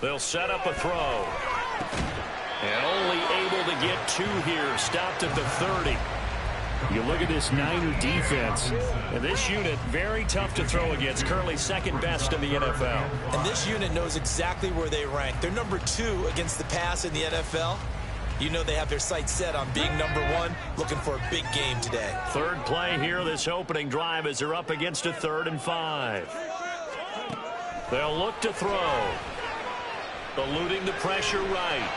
They'll set up a throw. And only able to get 2 here. Stopped at the 30. You look at this Niner defense. And this unit, very tough to throw against. Currently second best in the NFL. And this unit knows exactly where they rank. They're number 2 against the pass in the NFL. You know they have their sights set on being number 1, looking for a big game today. Third play here, this opening drive, as they're up against a 3rd and 5. They'll look to throw. Eluding the pressure right.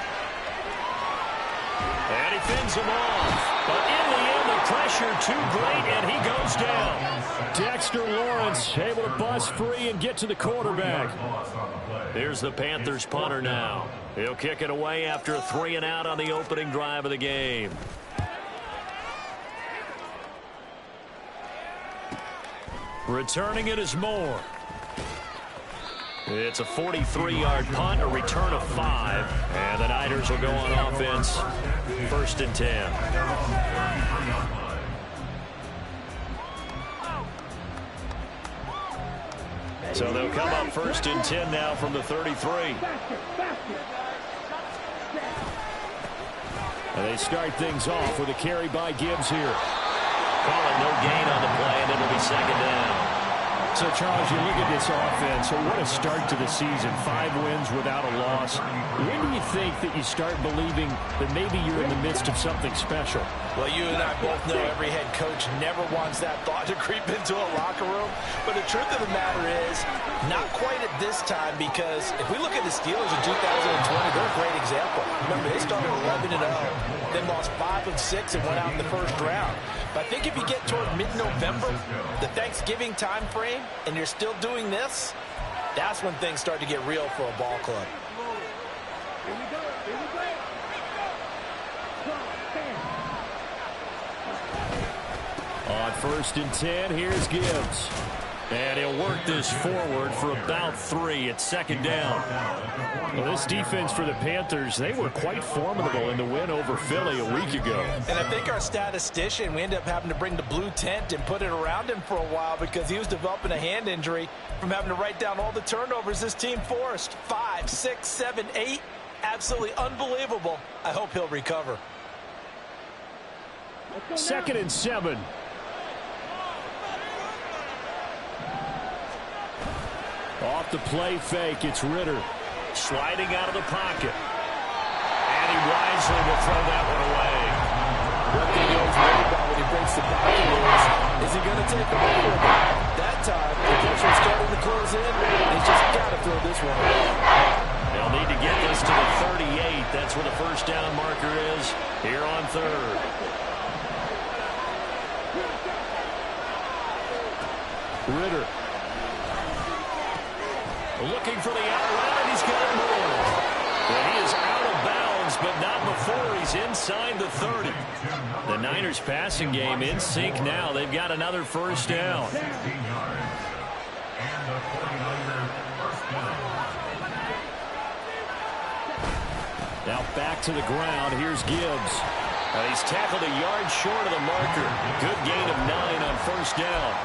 And he fends him off. But in the end, the pressure too great, and he goes down. Dexter Lawrence able to bust free and get to the quarterback. Here's the Panthers punter now. He'll kick it away after a 3 and out on the opening drive of the game. Returning it is Moore. It's a 43-yard punt, a return of 5. And the Niners will go on offense. 1st and 10. So they'll come up 1st and 10 now from the 33. And they start things off with a carry by Gibbs here. Calling no gain on the play, and it'll be 2nd down. So, Charles, you look at this offense, so what a start to the season. 5 wins without a loss. When do you think that you start believing that maybe you're in the midst of something special? Well, you and I both know every head coach never wants that thought to creep into a locker room. But the truth of the matter is, not quite at this time, because if we look at the Steelers in 2020, they're a great example. Remember, they started 11-0, then lost 5 of 6 and went out in the 1st round. But I think if you get toward mid-November, the Thanksgiving time frame, and you're still doing this, that's when things start to get real for a ball club. On 1st and 10, here's Gibbs. And he'll work this forward for about 3 at 2nd down. Well, this defense for the Panthers, they were quite formidable in the win over Philly a week ago. And I think our statistician, we ended up having to bring the blue tent and put it around him for a while because he was developing a hand injury from having to write down all the turnovers this team forced. 5, 6, 7, 8. Absolutely unbelievable. I hope he'll recover. 2nd and 7. Off the play fake, it's Ritter. Sliding out of the pocket. And he wisely will throw that one away. What they know is worried about when he breaks the pocket is he going to take the ball with him? That time, the pressure is starting to close in. He's just got to throw this one away. They'll need to get this to the 38. That's where the 1st down marker is here on 3rd. Ritter. Looking for the out route, and he's got it more. And he is out of bounds, but not before he's inside the 30. The Niners passing game in sync now. They've got another 1st down. Now back to the ground. Here's Gibbs. He's tackled a yard short of the marker. Good gain of 9 on 1st down.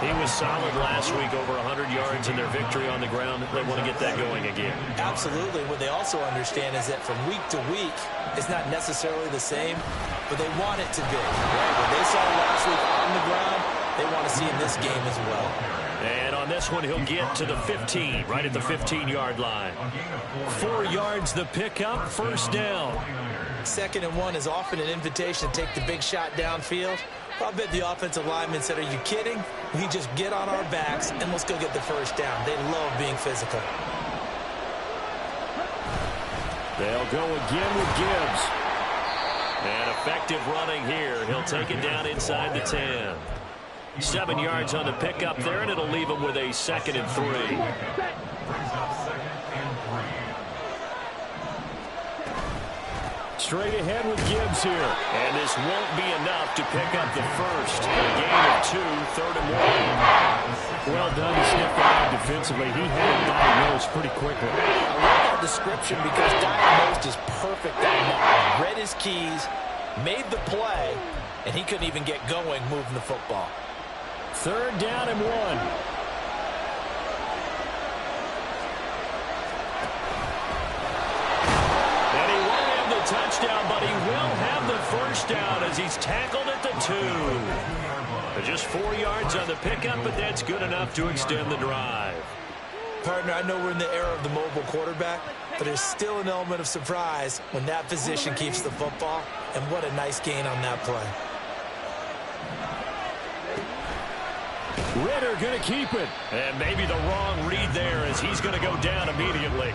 He was solid last week, over 100 yards in their victory on the ground. They want to get that going again. Absolutely. What they also understand is that from week to week, it's not necessarily the same, but they want it to be. Right? What they saw last week on the ground, they want to see in this game as well. And on this one, he'll get to the 15, right at the 15-yard line. 4 yards the pickup, 1st down. 2nd and 1 is often an invitation to take the big shot downfield. I bet the offensive lineman said, are you kidding? We just get on our backs and let's go get the 1st down. They love being physical. They'll go again with Gibbs. And effective running here. He'll take it down inside the 10. 7 yards on the pickup there, and it'll leave him with a 2nd and 3. Straight ahead with Gibbs here. And this won't be enough to pick up the 1st. A gain of 2, 3rd and 1. Well done to sniff that out defensively. He had it diagnosed pretty quickly. I love that description because diagnosed is perfect on that one. Read his keys, made the play, and he couldn't even get going moving the football. 3rd down and 1. down as he's tackled at the 2. Just 4 yards on the pickup, but that's good enough to extend the drive. Partner, I know we're in the era of the mobile quarterback, but there's still an element of surprise when that position keeps the football, and what a nice gain on that play. Ritter going to keep it. And maybe the wrong read there as he's going to go down immediately.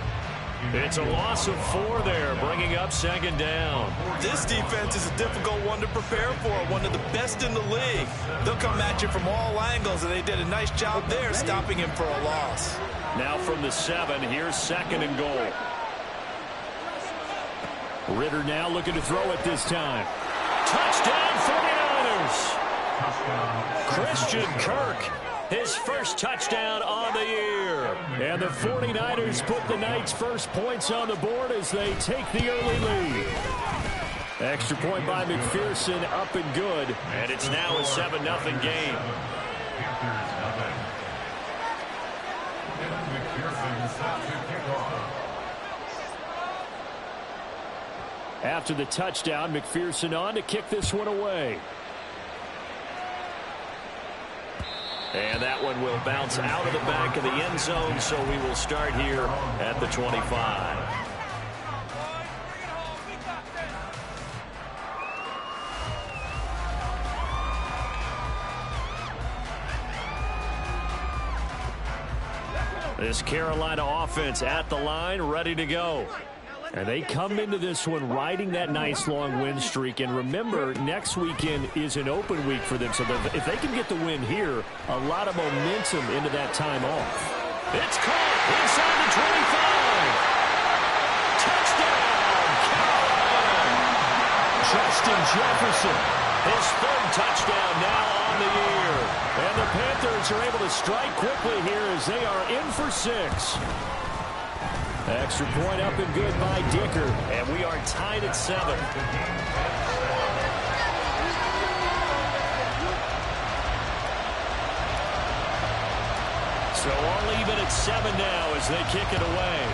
It's a loss of 4 there, bringing up 2nd down. This defense is a difficult one to prepare for, one of the best in the league. They'll come at you from all angles, and they did a nice job there stopping him for a loss. Now from the 7, here's 2nd and goal. Ritter now looking to throw it this time. Touchdown 49ers! Christian Kirk, his first touchdown on the year. And the 49ers put the Knights' first points on the board as they take the early lead. Extra point by McPherson, up and good. And it's now a 7-0 game. After the touchdown, McPherson on to kick this one away. And that one will bounce out of the back of the end zone, so we will start here at the 25. This Carolina offense at the line, ready to go. And they come into this one riding that nice long win streak. And remember, next weekend is an open week for them. So if they can get the win here, a lot of momentum into that time off. It's caught inside the 25. Touchdown, Carolina! Justin Jefferson. His 3rd touchdown now on the year. And the Panthers are able to strike quickly here as they are in for 6. Extra point up and good by Dicker. And we are tied at 7. So all even at 7 now as they kick it away.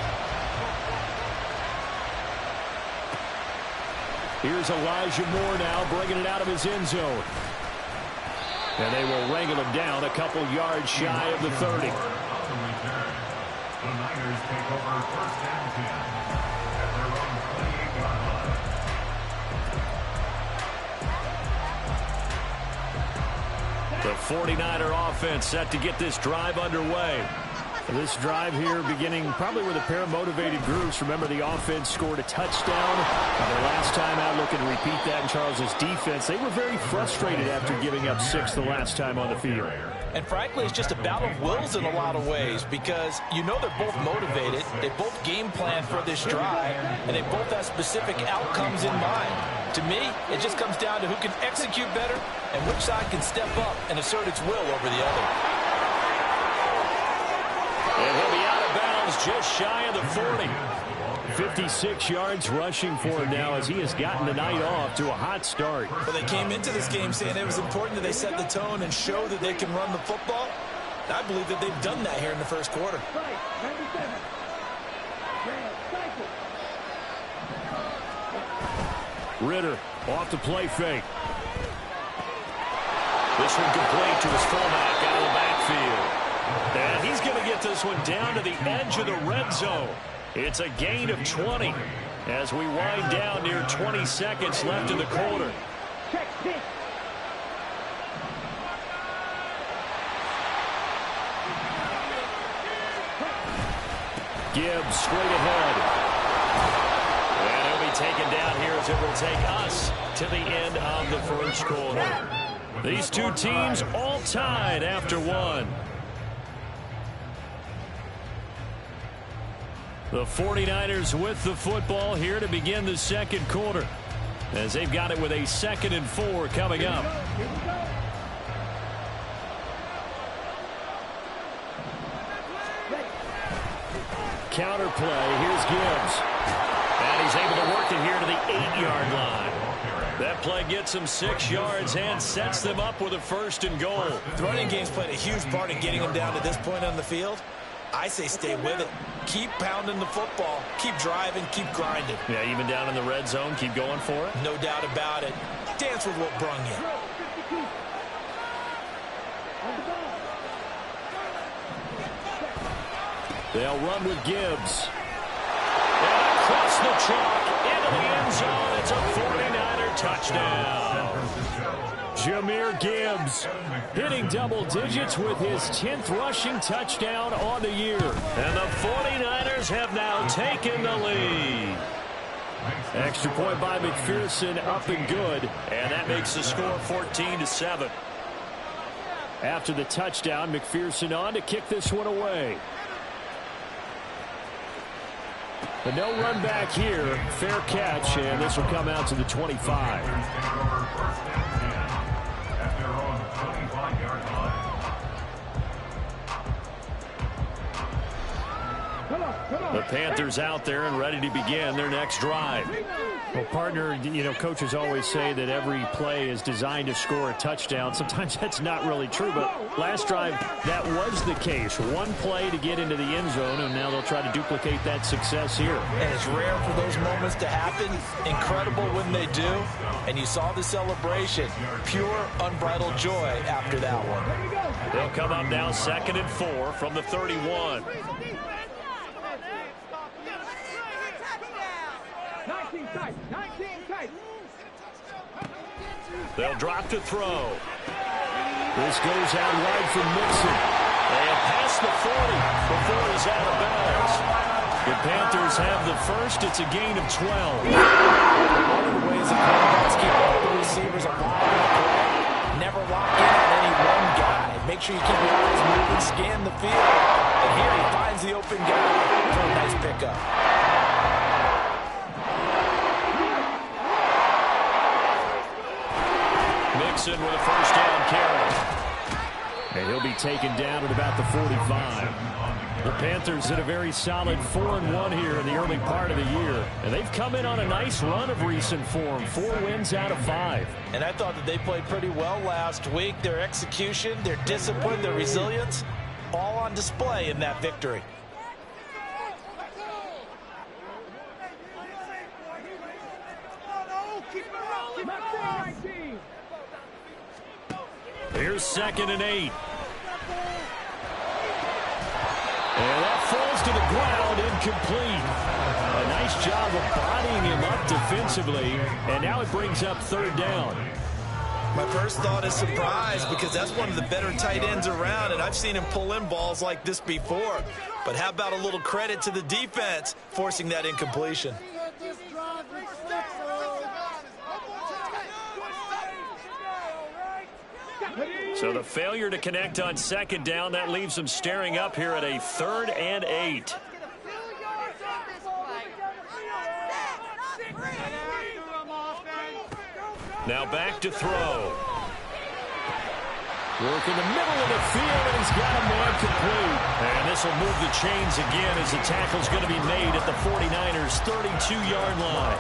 Here's Elijah Moore now bringing it out of his end zone. And they will wrangle him down a couple yards shy of the 30. The Niners take over 1st and 10 at their own 28-yard line. The 49er offense set to get this drive underway. This drive here beginning probably with a pair of motivated groups. Remember, the offense scored a touchdown their last time out. Looking to repeat that in Charles's defense. They were very frustrated after giving up 6 the last time on the field. And frankly, it's just a battle of wills in a lot of ways because you know they're both motivated. They both game plan for this drive, and they both have specific outcomes in mind. To me, it just comes down to who can execute better and which side can step up and assert its will over the other. And he'll be out of bounds just shy of the 40. 56 yards rushing for him now as he has gotten the night off to a hot start. Well, they came into this game saying it was important that they set the tone and show that they can run the football. I believe that they've done that here in the first quarter. Ritter off the play fake. This one complete to his fullback out of the backfield. And he's going to get this one down to the edge of the red zone. It's a gain of 20 as we wind down near 20 seconds left in the quarter. Gibbs straight ahead. And he'll be taken down here as it will take us to the end of the first quarter. These two teams all tied after 1. The 49ers with the football here to begin the second quarter as they've got it with a 2nd and 4 coming up. Counter play. Here's Gibbs. And he's able to work it here to the 8-yard line. That play gets them 6 yards and sets them up with a 1st and goal. The running game's played a huge part in getting them down to this point on the field. I say stay with it. Keep pounding the football. Keep driving. Keep grinding. Yeah, even down in the red zone, keep going for it. No doubt about it. dance with what brung you. They'll run with Gibbs. And across the chalk into the end zone. It's a 49er touchdown. Jahmyr Gibbs hitting double digits with his 10th rushing touchdown on the year. And the 49ers have now taken the lead. Extra point by McPherson, up and good. And that makes the score 14-7. After the touchdown, McPherson on to kick this one away. But no run back here. Fair catch, and this will come out to the 25. The Panthers out there and ready to begin their next drive. Well, partner, you know, coaches always say that every play is designed to score a touchdown. Sometimes that's not really true, but last drive, that was the case. One play to get into the end zone, and now they'll try to duplicate that success here. And it's rare for those moments to happen. Incredible when they do. And you saw the celebration. Pure, unbridled joy after that one. They'll come up now 2nd and 4 from the 31. They'll drop to throw. This goes out wide for Mixon. And past the 40 before he's out of bounds. The Panthers have the first. It's a gain of 12. One of the ways the quarterbacks keep all the receivers alive in the play, never lock in on any one guy. Make sure you keep your eyes moving, scan the field. And here he finds the open guy for a nice pickup. Mixon with a first down carry. And he'll be taken down at about the 45. The Panthers hit a very solid 4-1 here in the early part of the year. And they've come in on a nice run of recent form. 4 wins out of 5. And I thought that they played pretty well last week. Their execution, their discipline, their resilience, all on display in that victory. Here's 2nd and 8. And that falls to the ground, incomplete. A nice job of bodying him up defensively, and now it brings up 3rd down. My first thought is surprise, because that's one of the better tight ends around, and I've seen him pull in balls like this before. But how about a little credit to the defense forcing that incompletion? So the failure to connect on 2nd down, that leaves them staring up here at a 3rd and 8. Now back to throw. Work in the middle of the field, and he's got a man complete. And this will move the chains again as the tackle's going to be made at the 49ers' 32-yard line.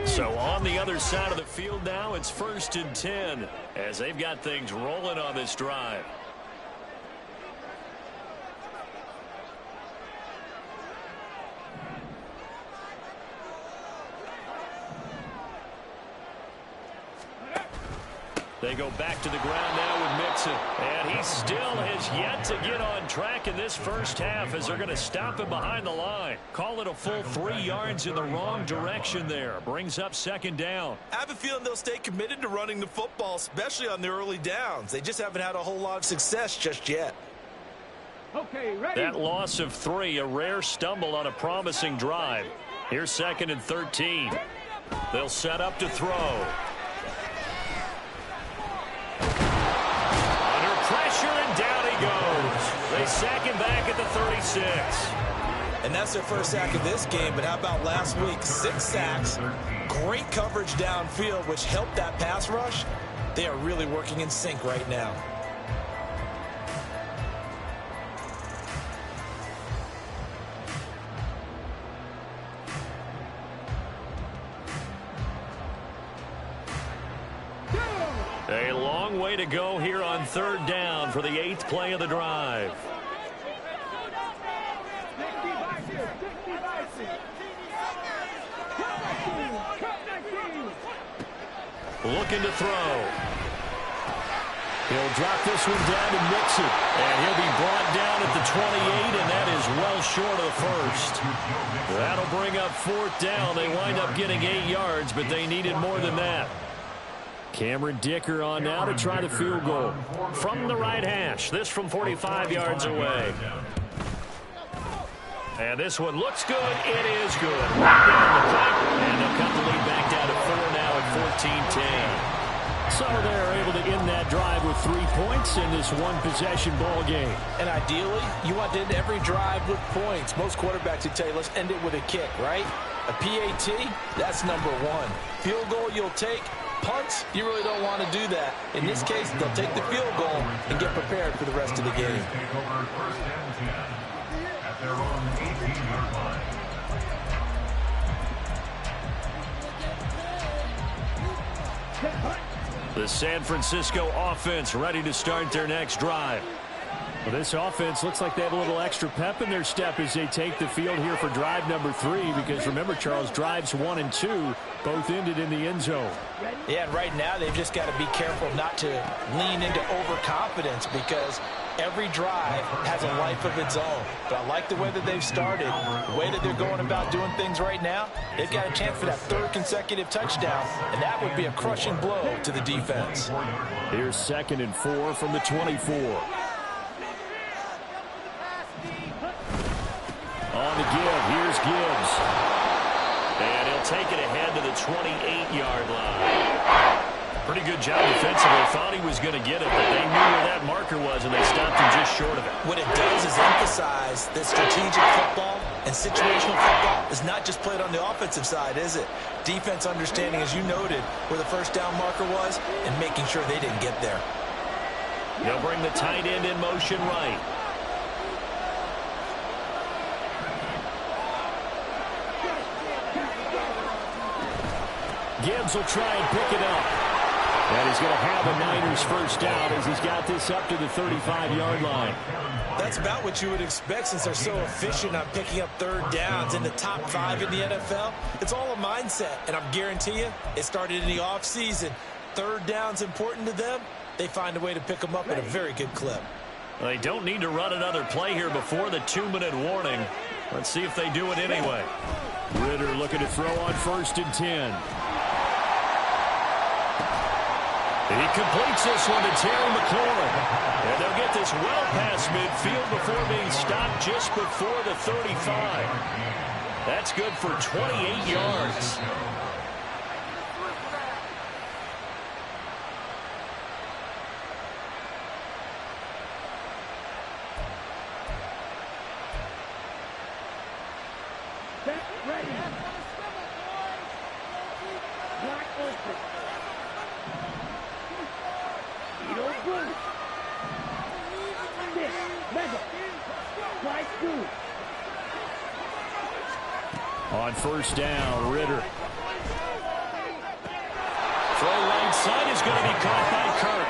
So on the other side of the field now, it's 1st and 10 as they've got things rolling on this drive. They go back to the ground now with Mixon. And he still has yet to get on track in this first half as they're going to stop him behind the line. Call it a full 3 yards in the wrong direction there. Brings up 2nd down. I have a feeling they'll stay committed to running the football, especially on the early downs. They just haven't had a whole lot of success just yet. Okay, ready. That loss of 3, a rare stumble on a promising drive. Here's 2nd and 13. They'll set up to throw. Pressure, and down he goes. They sack him back at the 36. And that's their first sack of this game, but how about last week? 6 sacks, great coverage downfield, which helped that pass rush. They are really working in sync right now. A long way to go here on third down for the 8th play of the drive. Looking to throw. He'll drop this one down and mix it. And he'll be brought down at the 28, and that is well short of the first. That'll bring up 4th down. They wind up getting 8 yards, but they needed more than that. Cameron Dicker on now to try the field goal. From the right hash. This from 45 yards away. And this one looks good. It is good. Right down the pipe. And they'll cut the lead back down to 4 now at 14-10. So they're able to end that drive with 3 points in this one-possession ball game. And ideally, you want to end every drive with points. Most quarterbacks would tell you, let's end it with a kick, right? A PAT, that's number 1. Field goal you'll take. Punts, you really don't want to do that. In this case, they'll take the field goal and get prepared for the rest of the game. Take over first and 10 at their own 18-yard line. The San Francisco offense ready to start their next drive. Well, this offense looks like they have a little extra pep in their step as they take the field here for drive number 3, because remember, Charles, drives 1 and 2 both ended in the end zone. Yeah, and right now they've just got to be careful not to lean into overconfidence, because every drive has a life of its own. But I like the way that they've started, the way that they're going about doing things right now. They've got a chance for that 3rd consecutive touchdown, and that would be a crushing blow to the defense. Here's 2nd and 4 from the 24. On the give, here's Gibbs. And he'll take it ahead to the 28-yard line. Pretty good job defensively. Thought he was going to get it, but they knew where that marker was, and they stopped him just short of it. What it does is emphasize that strategic football and situational football is not just played on the offensive side, is it? Defense understanding, as you noted, where the first down marker was and making sure they didn't get there. They'll bring the tight end in motion right. Gibbs will try and pick it up. And he's going to have a Niners first down as he's got this up to the 35-yard line. That's about what you would expect, since they're so efficient on picking up 3rd downs in the top 5 in the NFL. It's all a mindset, and I guarantee you it started in the offseason. 3rd down's important to them. They find a way to pick them up at a very good clip. They don't need to run another play here before the 2-minute warning. Let's see if they do it anyway. Ritter looking to throw on 1st and 10. He completes this one to Terry McLaurin. And they'll get this well past midfield before being stopped just before the 35. That's good for 28 yards. Ready. Block open. On 1st down, Ritter. Throw right side is going to be caught by Kirk.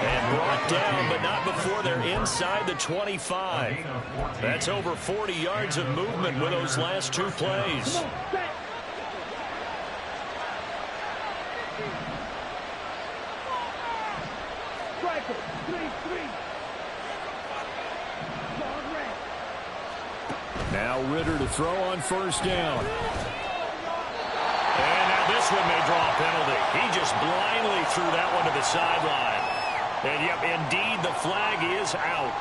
And brought down, but not before they're inside the 25. That's over 40 yards of movement with those last 2 plays. Now Ritter to throw on 1st down. And now this one may draw a penalty. He just blindly threw that one to the sideline. And yep, indeed, the flag is out.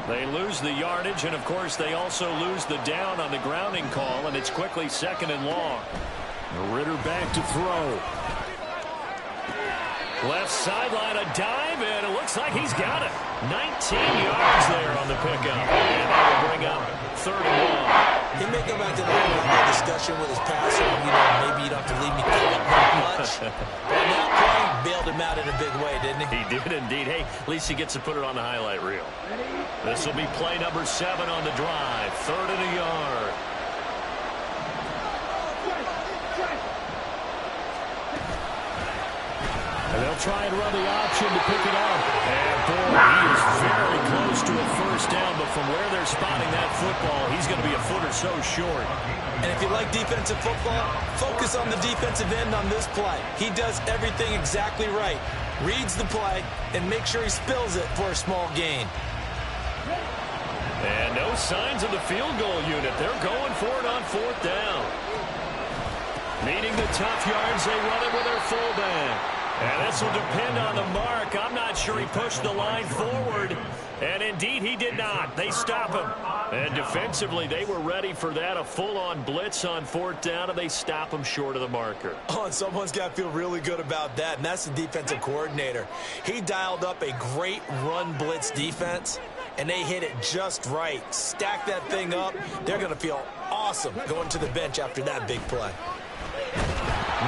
They lose the yardage, and of course they also lose the down on the grounding call, and it's quickly 2nd and long. Ritter back to throw. Left sideline, a dive, and it looks like he's got it. 19 yards there on the pickup. And that will bring up 3rd and long. He may go back to the discussion with his passer. Maybe you don't have to leave me much. But on that play, bailed him out in a big way, didn't he? He did indeed. Hey, at least he gets to put it on the highlight reel. This will be play number 7 on the drive. 3rd and a yard. They'll try and run the option to pick it up. And, boy, he is very close to a first down, but from where they're spotting that football, he's going to be a foot or so short. And if you like defensive football, focus on the defensive end on this play. He does everything exactly right. Reads the play and make sure he spills it for a small gain. And no signs of the field goal unit. They're going for it on fourth down. Needing the tough yards, they run it with their fullback. And this will depend on the mark. I'm not sure he pushed the line forward. And indeed, he did not. They stop him. And defensively, they were ready for that. A full-on blitz on fourth down, and they stop him short of the marker. Oh, and someone's got to feel really good about that, and that's the defensive coordinator. He dialed up a great run blitz defense, and they hit it just right. Stack that thing up. They're going to feel awesome going to the bench after that big play.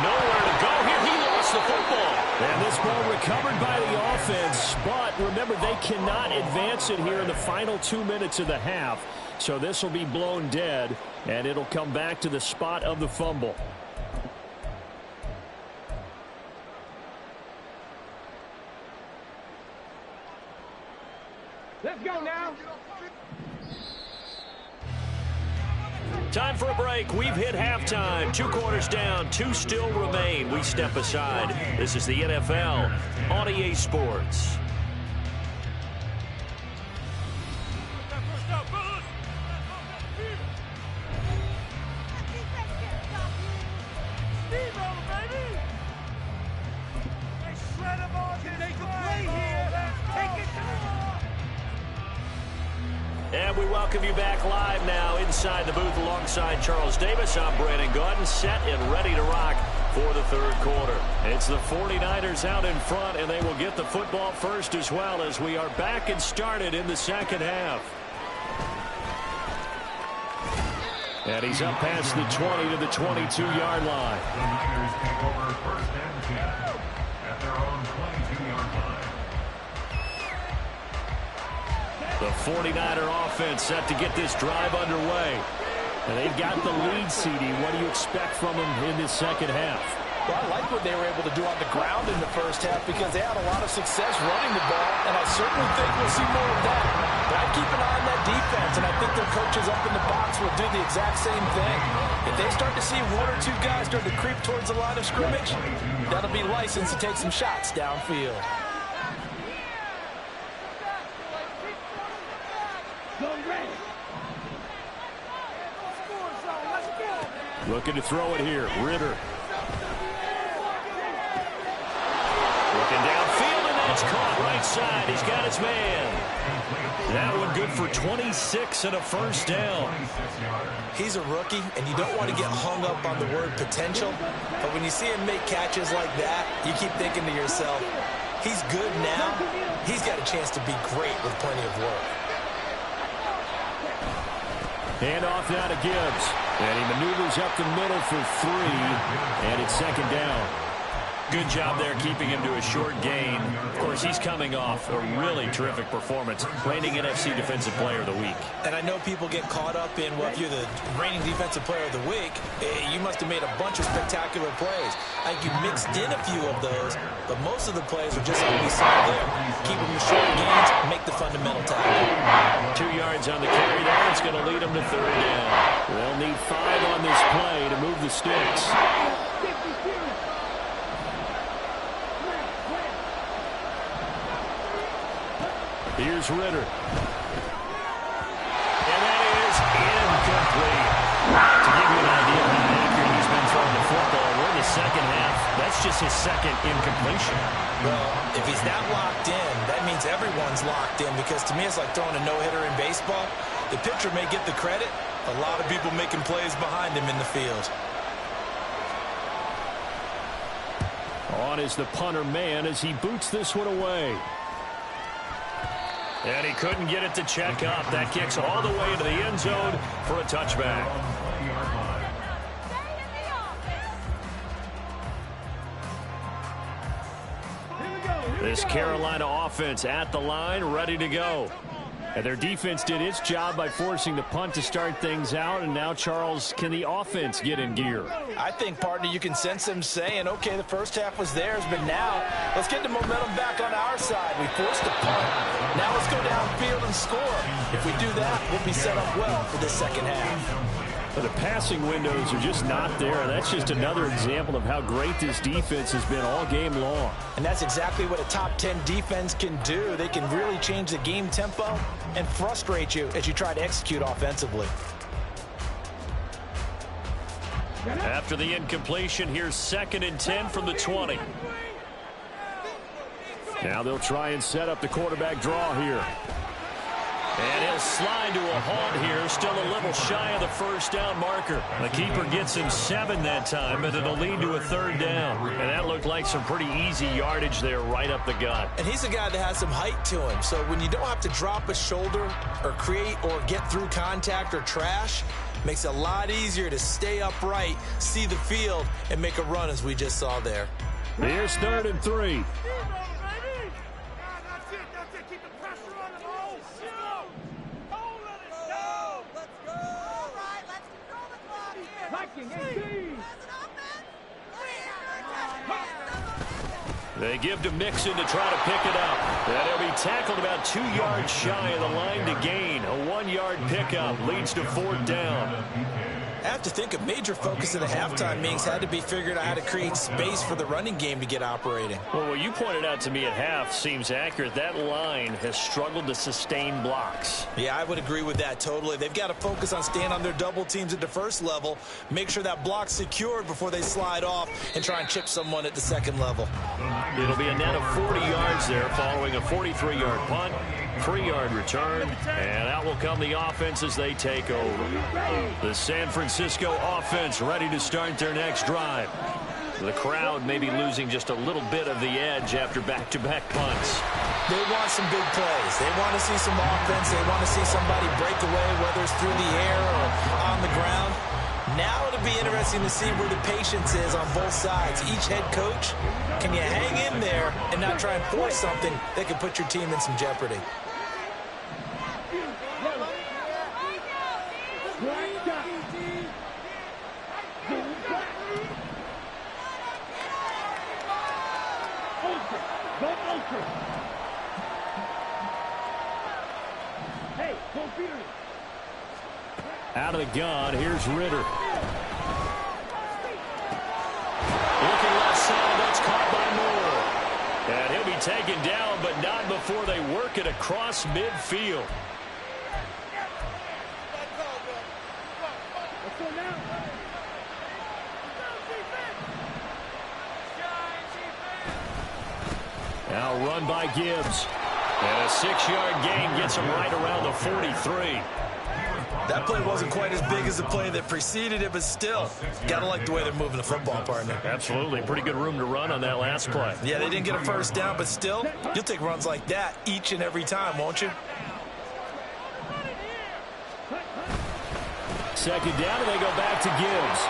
Nowhere to go here. He lost the football. And this ball recovered by the offense, but remember, they cannot advance it here in the final 2 minutes of the half. So this will be blown dead, and it'll come back to the spot of the fumble. Let's go now. Time for a break. We've hit halftime. 2 quarters down. 2 still remain. We step aside. This is the NFL on EA Sports. And we welcome you back live now inside the booth alongside Charles Davis. I'm Brandon Gaudin, set and ready to rock for the third quarter. It's the 49ers out in front, and they will get the football first as well as we are back and started in the second half. And he's up past the 20 to the 22-yard line. The Niners take over first and 10 at their own 22-yard line. The 49er offense set to get this drive underway. And they've got the lead, CD. What do you expect from them in this second half? Well, I like what they were able to do on the ground in the first half because they had a lot of success running the ball, and I certainly think we'll see more of that. But I keep an eye on that defense, and I think their coaches up in the box will do the exact same thing. If they start to see 1 or 2 guys start to creep towards the line of scrimmage, that'll be license to take some shots downfield. Looking to throw it here. Ritter. Looking downfield, and that's caught right side. He's got his man. That one good for 26 and a first down. He's a rookie, and you don't want to get hung up on the word potential. But when you see him make catches like that, you keep thinking to yourself, he's good now. He's got a chance to be great with plenty of work. Hand off now to Gibbs. And he maneuvers up the middle for 3. And it's second down. Good job there keeping him to a short gain. Of course, he's coming off a really terrific performance, reigning NFC Defensive Player of the Week. And I know people get caught up in, well, if you're the reigning Defensive Player of the Week, you must have made a bunch of spectacular plays. I think you mixed in a few of those, but most of the plays are just like we saw there. Keep them to short gains, make the fundamental tackle. 2 yards on the carry there. It's going to lead them to third down. They'll need 5 on this play to move the sticks. Here's Ritter. And that is incomplete. To give you an idea of how accurate he's been throwing the football, we're in the second half. That's just his second incompletion. Well, if he's that locked in, that means everyone's locked in, because to me it's like throwing a no-hitter in baseball. The pitcher may get the credit. A lot of people making plays behind him in the field. On is the punter man as he boots this one away. And he couldn't get it to check up. That kicks all the way into the end zone for a touchback. This Carolina offense at the line, ready to go. And their defense did its job by forcing the punt to start things out, and now, Charles, can the offense get in gear? I think, partner, you can sense them saying, okay, the first half was theirs, but now let's get the momentum back on our side. We forced a punt. Now let's go downfield and score. If we do that, we'll be set up well for the second half. But the passing windows are just not there. That's just another example of how great this defense has been all game long. And that's exactly what a top 10 defense can do. They can really change the game tempo and frustrate you as you try to execute offensively. After the incompletion, here's 2nd and 10 from the 20. Now they'll try and set up the quarterback draw here. And he'll slide to a halt here, still a little shy of the first down marker. The keeper gets him 7 that time, but it'll lead to a 3rd down. And that looked like some pretty easy yardage there right up the gut. And he's a guy that has some height to him, so when you don't have to drop a shoulder or create or get through contact or trash, makes it a lot easier to stay upright, see the field, and make a run as we just saw there. Here's 3rd and 3. They give to Mixon to try to pick it up. And he'll be tackled about 2 yards shy of the line to gain. A 1-yard pickup leads to 4th down. I have to think a major focus of the halftime meetings had to be figuring out how to create space for the running game to get operating. Well, what you pointed out to me at half seems accurate. That line has struggled to sustain blocks. Yeah, I would agree with that totally. They've got to focus on staying on their double teams at the first level, make sure that block's secured before they slide off and try and chip someone at the second level. It'll be a net of 40 yards there following a 43-yard punt, 3-yard return, and out will come the offense as they take over. The San Francisco offense ready to start their next drive. The crowd may be losing just a little bit of the edge after back-to-back punts. They want some big plays. They want to see some offense. They want to see somebody break away, whether it's through the air or on the ground. Now it'll be interesting to see where the patience is on both sides. Each head coach, can you hang in there and not try and force something that could put your team in some jeopardy? Out of the gun, here's Ritter. Looking left side, that's caught by Moore. And he'll be taken down, but not before they work it across midfield. Now run by Gibbs. And a 6-yard gain gets him right around the 43. That play wasn't quite as big as the play that preceded it, but still, gotta like the way they're moving the football, partner. Absolutely. Pretty good room to run on that last play. Yeah, they didn't get a first down, but still, you'll take runs like that each and every time, won't you? 2nd down, and they go back to Gibbs.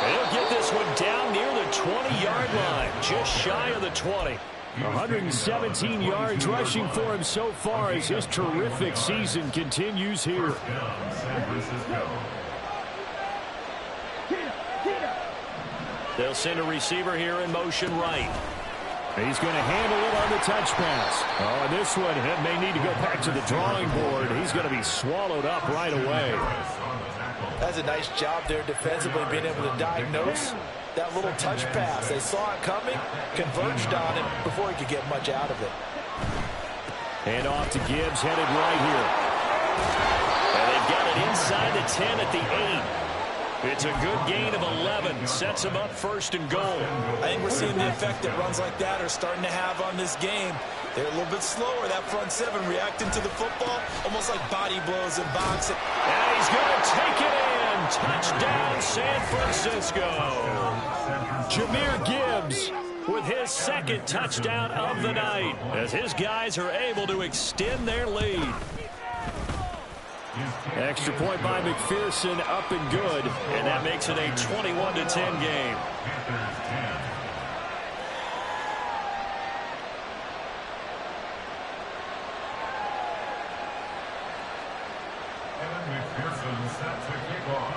They'll get this one down near the 20-yard line, just shy of the 20. 117 yards rushing for him so far as his terrific season continues here. They'll send a receiver here in motion right. He's going to handle it on the touch pass. Oh, and this one may need to go back to the drawing board. He's going to be swallowed up right away. That's a nice job there defensively, being able to diagnose that little touch pass. They saw it coming, converged on it before he could get much out of it. And off to Gibbs, headed right here. And they've got it inside the 10 at the 8. It's a good gain of 11. Sets him up 1st and goal. I think we're seeing the effect that runs like that are starting to have on this game. They're a little bit slower, that front 7, reacting to the football, almost like body blows in boxing. And he's going to take it in. Touchdown, San Francisco. Jahmyr Gibbs with his 2nd touchdown of the night as his guys are able to extend their lead. Extra point by McPherson, up and good. And that makes it a 21-10 game. McPherson set to kick off.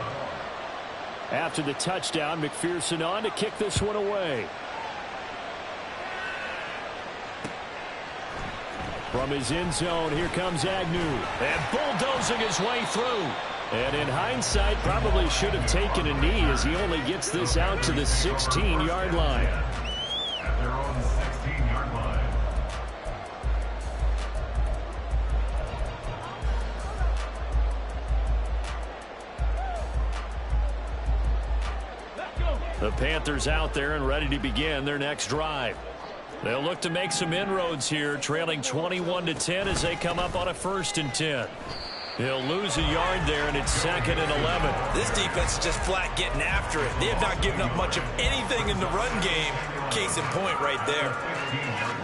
After the touchdown, McPherson on to kick this one away. From his end zone, here comes Agnew. And bulldozing his way through. And in hindsight, probably should have taken a knee as he only gets this out to the 16-yard line. At their own 16-yard line. The Panthers out there and ready to begin their next drive. They'll look to make some inroads here, trailing 21-10 as they come up on a 1st and 10. He'll lose a yard there, and it's 2nd and 11. This defense is just flat getting after it. They have not given up much of anything in the run game. Case in point right there. 15-yard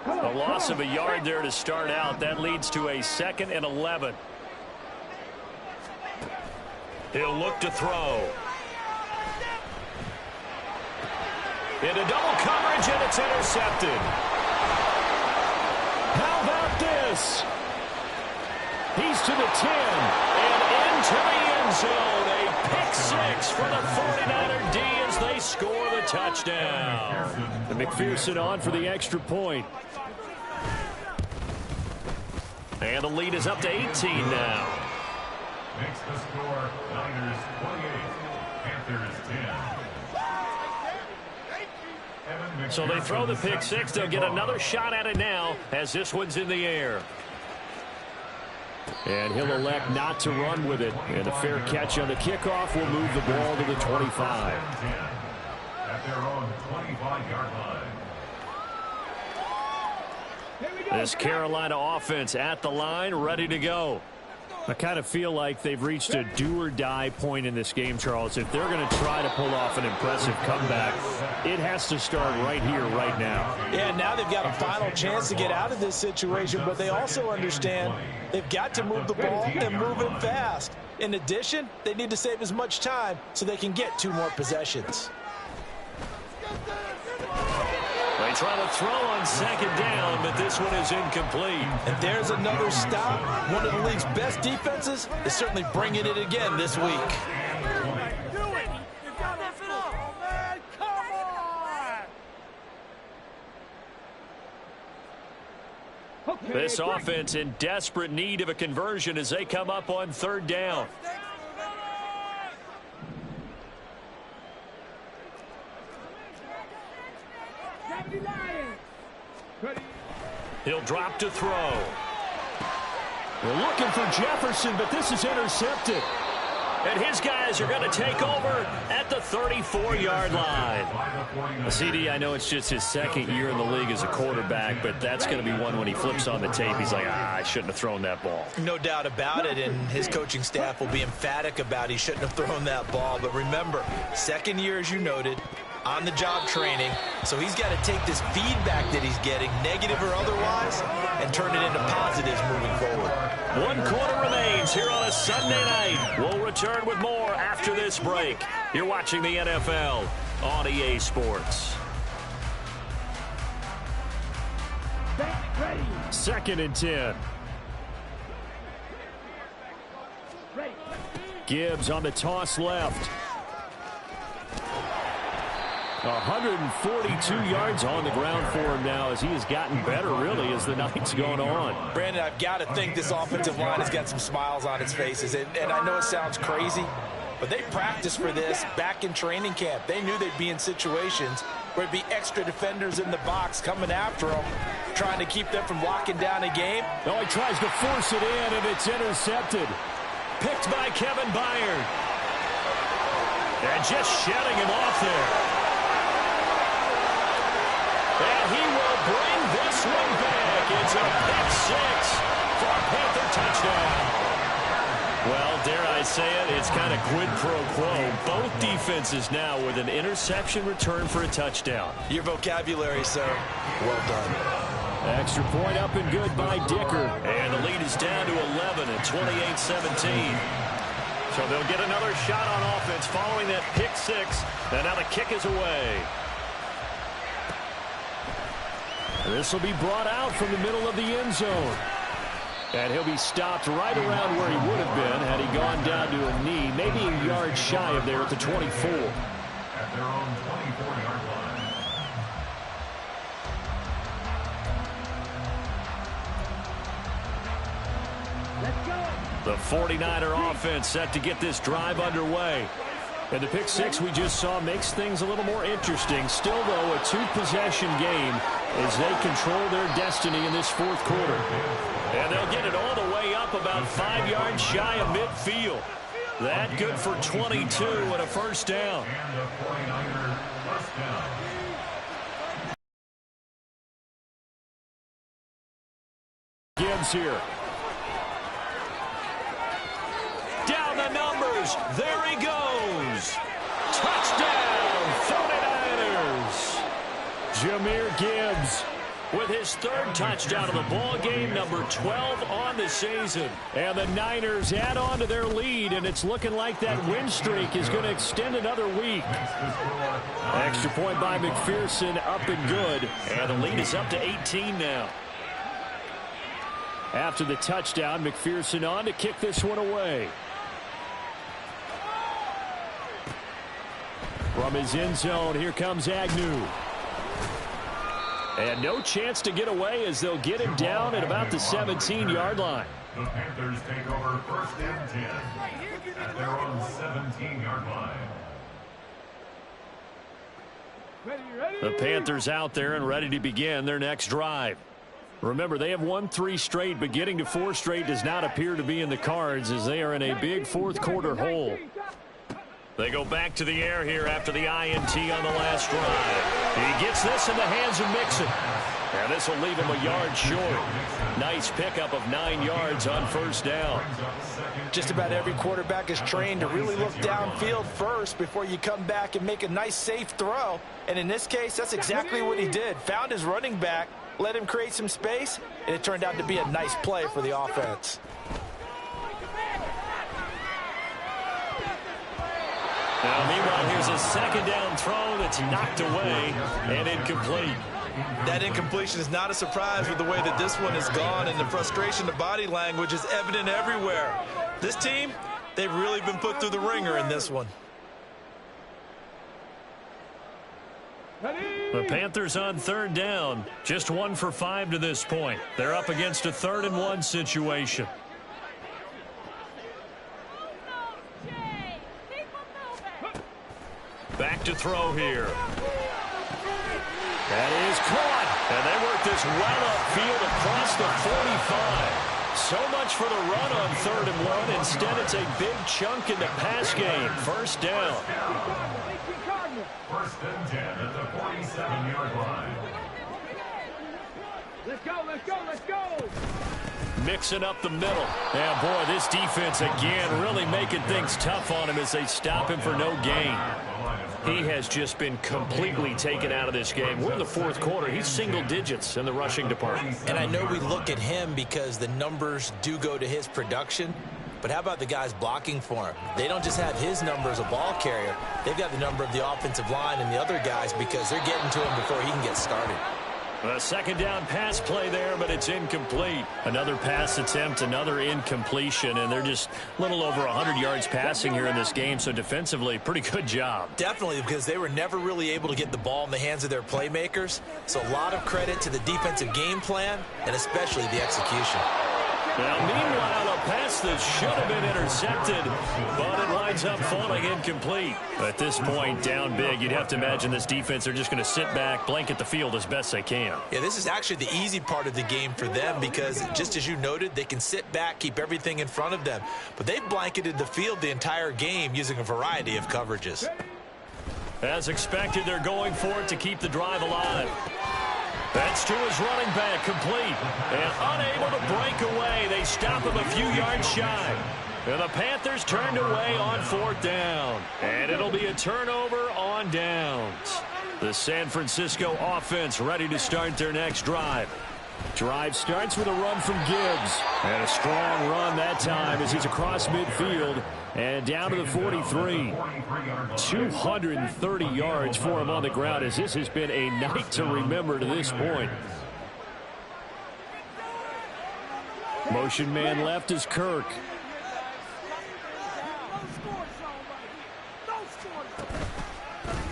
line. A loss of a yard there to start out. That leads to a 2nd and 11. He'll look to throw. Into double coverage, and it's intercepted. How about this? He's to the 10. And into the end zone. A pick 6 for the 49er D as they score the touchdown. And McPherson on for the extra point. And the lead is up to 18 now. Makes the score Niners 28, Panthers 10. So they throw the pick 6. They'll get another shot at it now as this one's in the air. And he'll elect not to run with it. And a fair catch on the kickoff will move the ball to the 25. At their own 25-yard line. This Carolina offense at the line, ready to go. I kind of feel like they've reached a do-or-die point in this game, Charles. If they're going to try to pull off an impressive comeback, it has to start right here, right now. Yeah, now they've got a final chance to get out of this situation, but they also understand they've got to move the ball and move it fast. In addition, they need to save as much time so they can get 2 more possessions. They try to throw on 2nd down, but this one is incomplete. And there's another stop. One of the league's best defenses is certainly bringing it again this week. This offense in desperate need of a conversion as they come up on 3rd down. He'll drop to throw. They're looking for Jefferson, but this is intercepted. And his guys are going to take over at the 34-yard line. CD, I know it's just his 2nd year in the league as a quarterback, but that's going to be one when he flips on the tape. He's like, I shouldn't have thrown that ball. No doubt about it, and his coaching staff will be emphatic about he shouldn't have thrown that ball. But remember, 2nd year, as you noted, on-the-job training, so he's got to take this feedback that he's getting, negative or otherwise, and turn it into positives moving forward. 1 quarter remains here on a Sunday night. We'll return with more after this break. You're watching the NFL on EA Sports. 2nd and 10. Gibbs on the toss left. 142 yards on the ground for him now as he has gotten better, really, as the night's gone on. Brandon, I've got to think this offensive line has got some smiles on its faces. And I know it sounds crazy, but they practiced for this back in training camp. They knew they'd be in situations where it'd be extra defenders in the box coming after them, trying to keep them from locking down a game. Oh, he tries to force it in, and it's intercepted. Picked by Kevin Byard. And just shedding him off there. And he will bring this one back. It's a pick 6 for a Panther touchdown. Well, dare I say it, it's kind of quid pro quo. Both defenses now with an interception return for a touchdown. Your vocabulary, sir. Well done. Extra point up and good by Dicker. And the lead is down to 11 at 28-17. So they'll get another shot on offense following that pick 6. And now the kick is away. This will be brought out from the middle of the end zone. And he'll be stopped right around where he would have been had he gone down to a knee, maybe a yard shy of there at the 24. At their own 24-yard line. Let's go. The 49er offense set to get this drive underway. And the pick six we just saw makes things a little more interesting. Still, though, a two-possession game as they control their destiny in this fourth quarter. And they'll get it all the way up about 5 yards shy of midfield. That good for 22 and a first down. And the 49er first down. Gibbs here. Down the numbers. There he goes. Touchdown, 49ers. Jahmyr Gibbs with his third touchdown of the ball game, number 12 on the season. And the Niners add on to their lead, and it's looking like that win streak is going to extend another week. Extra point by McPherson, up and good. And the lead is up to 18 now. After the touchdown, McPherson on to kick this one away. From his end zone, here comes Agnew. And no chance to get away as they'll get him down at about the 17-yard line. The Panthers take over first and 10 at their own 17-yard line. The Panthers out there and ready to begin their next drive. Remember, they have won 3 straight, but getting to 4 straight does not appear to be in the cards as they are in a big fourth quarter hole. They go back to the air here after the INT on the last drive. He gets this in the hands of Mixon. And this will leave him a yard short. Nice pickup of 9 yards on first down. Just about every quarterback is trained to really look downfield first before you come back and make a nice, safe throw. And in this case, that's exactly what he did. Found his running back, let him create some space, and it turned out to be a nice play for the offense. Now, meanwhile, here's a second down throw that's knocked away and incomplete. That incompletion is not a surprise with the way that this one has gone, and the frustration, the body language is evident everywhere. This team, they've really been put through the ringer in this one. The Panthers on third down, just 1 for 5 to this point. They're up against a 3rd and 1 situation. Back to throw here. That is caught. And they work this well upfield across the 45. So much for the run on 3rd and 1. Instead, it's a big chunk in the pass game. First down. First and 10 at the 47-yard line. Let's go, let's go, let's go. Mixing up the middle. Yeah, boy, this defense again really making things tough on him as they stop him for no gain. He has just been completely taken out of this game. We're in the fourth quarter. He's single digits in the rushing department. And I know we look at him because the numbers do go to his production. But how about the guys blocking for him? They don't just have his number as a ball carrier. They've got the number of the offensive line and the other guys because they're getting to him before he can get started. A second down pass play there, but it's incomplete. Another pass attempt, another incompletion, and they're just a little over 100 yards passing here in this game, so defensively, pretty good job. Definitely, because they were never really able to get the ball in the hands of their playmakers, so a lot of credit to the defensive game plan and especially the execution. Now, meanwhile, a pass that should have been intercepted, but it winds up falling incomplete. At this point, down big, you'd have to imagine this defense are just going to sit back, blanket the field as best they can. Yeah, this is actually the easy part of the game for them because, just as you noted, they can sit back, keep everything in front of them. But they've blanketed the field the entire game using a variety of coverages. As expected, they're going for it to keep the drive alive. That's to his running back, complete. And unable to break away. They stop him a few yards shy. And the Panthers turned away on 4th down. And it'll be a turnover on downs. The San Francisco offense ready to start their next drive. Drive starts with a run from Gibbs. And a strong run that time as he's across midfield and down to the 43. 230 yards for him on the ground as this has been a night to remember to this point. Motion man left is Kirk.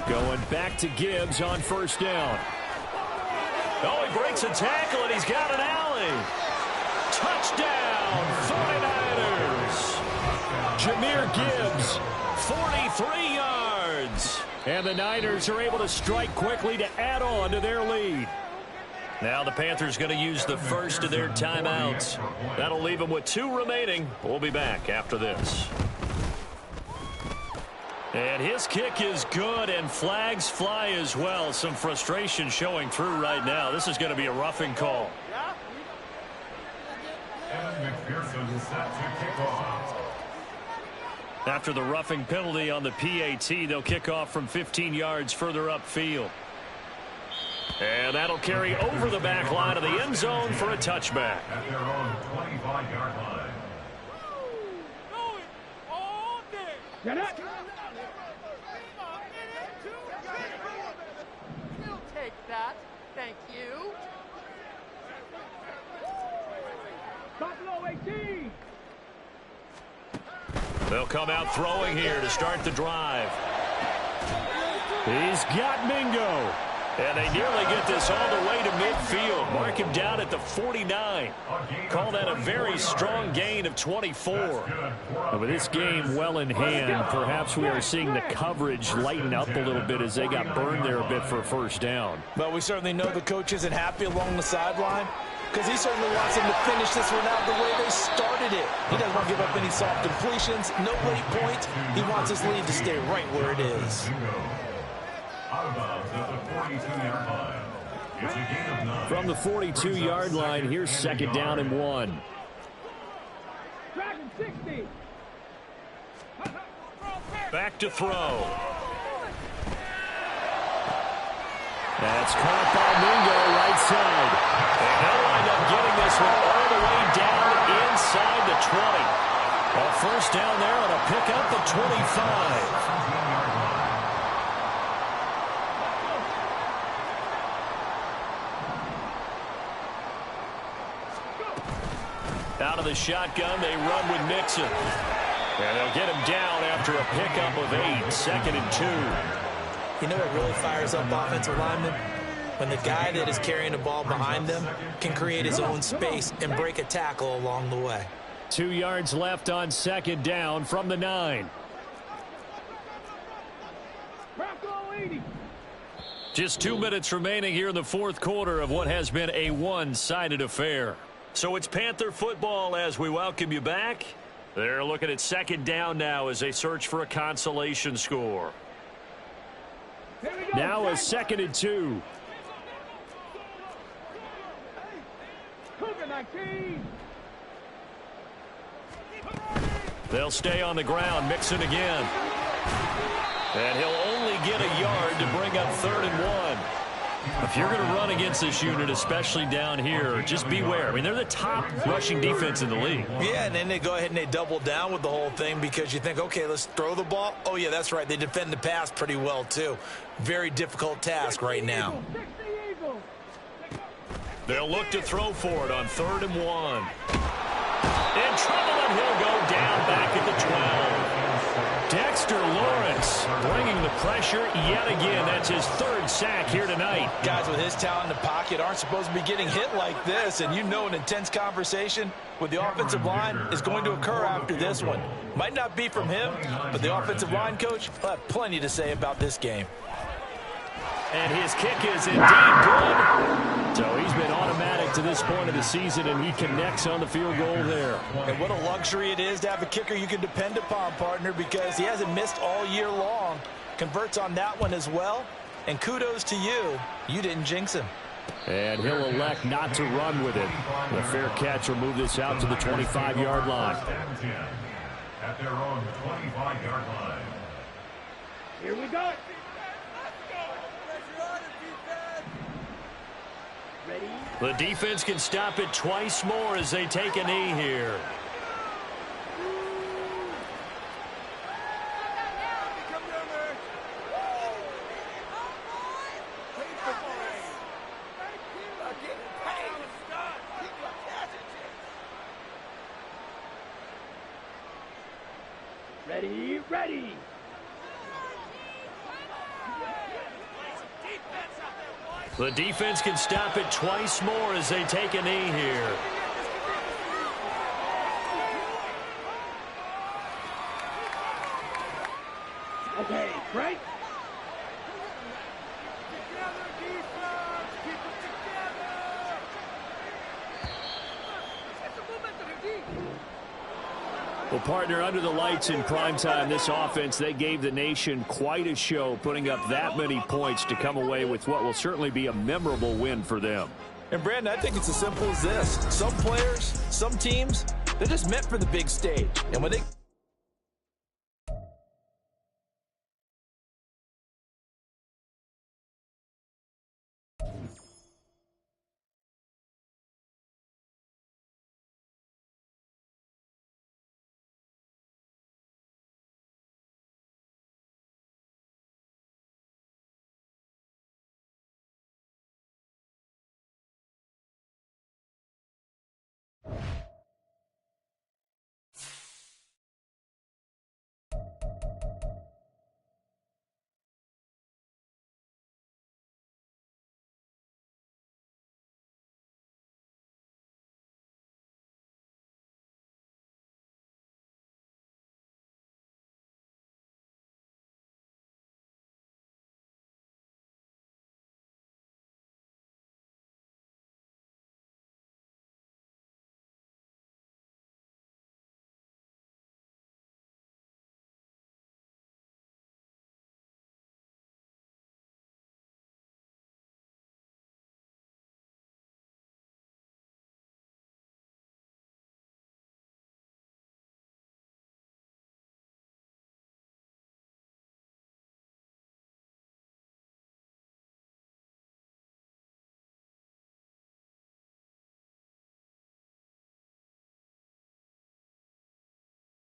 Going back to Gibbs on first down. Oh, he breaks a tackle, and he's got an alley. Touchdown, 49ers. Jahmyr Gibbs, 43 yards. And the Niners are able to strike quickly to add on to their lead. Now the Panthers going to use the first of their timeouts. That'll leave them with 2 remaining. We'll be back after this. And his kick is good, and flags fly as well. Some frustration showing through right now. This is going to be a roughing call. After the roughing penalty on the PAT, they'll kick off from 15 yards further upfield. And that'll carry over the back line of the end zone for a touchback. At their own 25-yard line. Get it. We'll take that. Thank you. Buffalo 18. They'll come out throwing here to start the drive. He's got Mingo. And they nearly get this all the way to midfield. Mark him down at the 49. Call that a very strong gain of 24. And with this game well in hand, perhaps we are seeing the coverage lighten up a little bit as they got burned there a bit for a first down. But we certainly know the coach isn't happy along the sideline, because he certainly wants them to finish this one out the way they started it. He doesn't want to give up any soft completions, no late points. He wants his lead to stay right where it is. Out of bounds at the 42-yard line. It's a gain of 9. From the 42-yard line, here's second down and 1. Dragon 60. Back to throw. That's caught by Mingo right side. And they'll wind up getting this one all the way down inside the 20. A first down there on a pickup at 25. Out of the shotgun, they run with Mixon. And they'll get him down after a pickup of 8, second and 2. You know what really fires up offensive linemen? When the guy that is carrying the ball behind them can create his own space and break a tackle along the way. 2 yards left on second down from the 9. Buffalo 80. Just 2 minutes remaining here in the fourth quarter of what has been a one-sided affair. So it's Panther football as we welcome you back. They're looking at second down now as they search for a consolation score. Here we go. Now a second and 2. Cougar 19. They'll stay on the ground, Mixon again. And he'll only get a yard to bring up 3rd and 1. If you're going to run against this unit, especially down here, just beware. I mean, they're the top rushing defense in the league. Yeah, and then they go ahead and they double down with the whole thing because you think, okay, let's throw the ball. Oh, yeah, that's right. They defend the pass pretty well, too. Very difficult task right now. 60 Eagles. They'll look to throw for it on 3rd and 1. In trouble, and he'll go down back at the 12. Dexter Lawrence bringing the pressure yet again. That's his 3rd sack here tonight. Guys with his talent in the pocket aren't supposed to be getting hit like this, and you know an intense conversation with the offensive line is going to occur after this one. Might not be from him, but the offensive line coach will have plenty to say about this game. And his kick is indeed good. So he's been automatic to this point of the season, and he connects on the field goal there. And what a luxury it is to have a kicker you can depend upon, partner, because he hasn't missed all year long. Converts on that one as well. And kudos to you. You didn't jinx him. And he'll elect not to run with it. The fair catch will move this out to the 25-yard line. At their own 25-yard line. Here we go. The defense can stop it twice more as they take a knee here. Ready, ready. The defense can stop it twice more as they take a knee here. Okay, break. Well, partner, under the lights in primetime, this offense, they gave the nation quite a show, putting up that many points to come away with what will certainly be a memorable win for them. And, Brandon, I think it's as simple as this. Some players, some teams, they're just meant for the big stage. And when they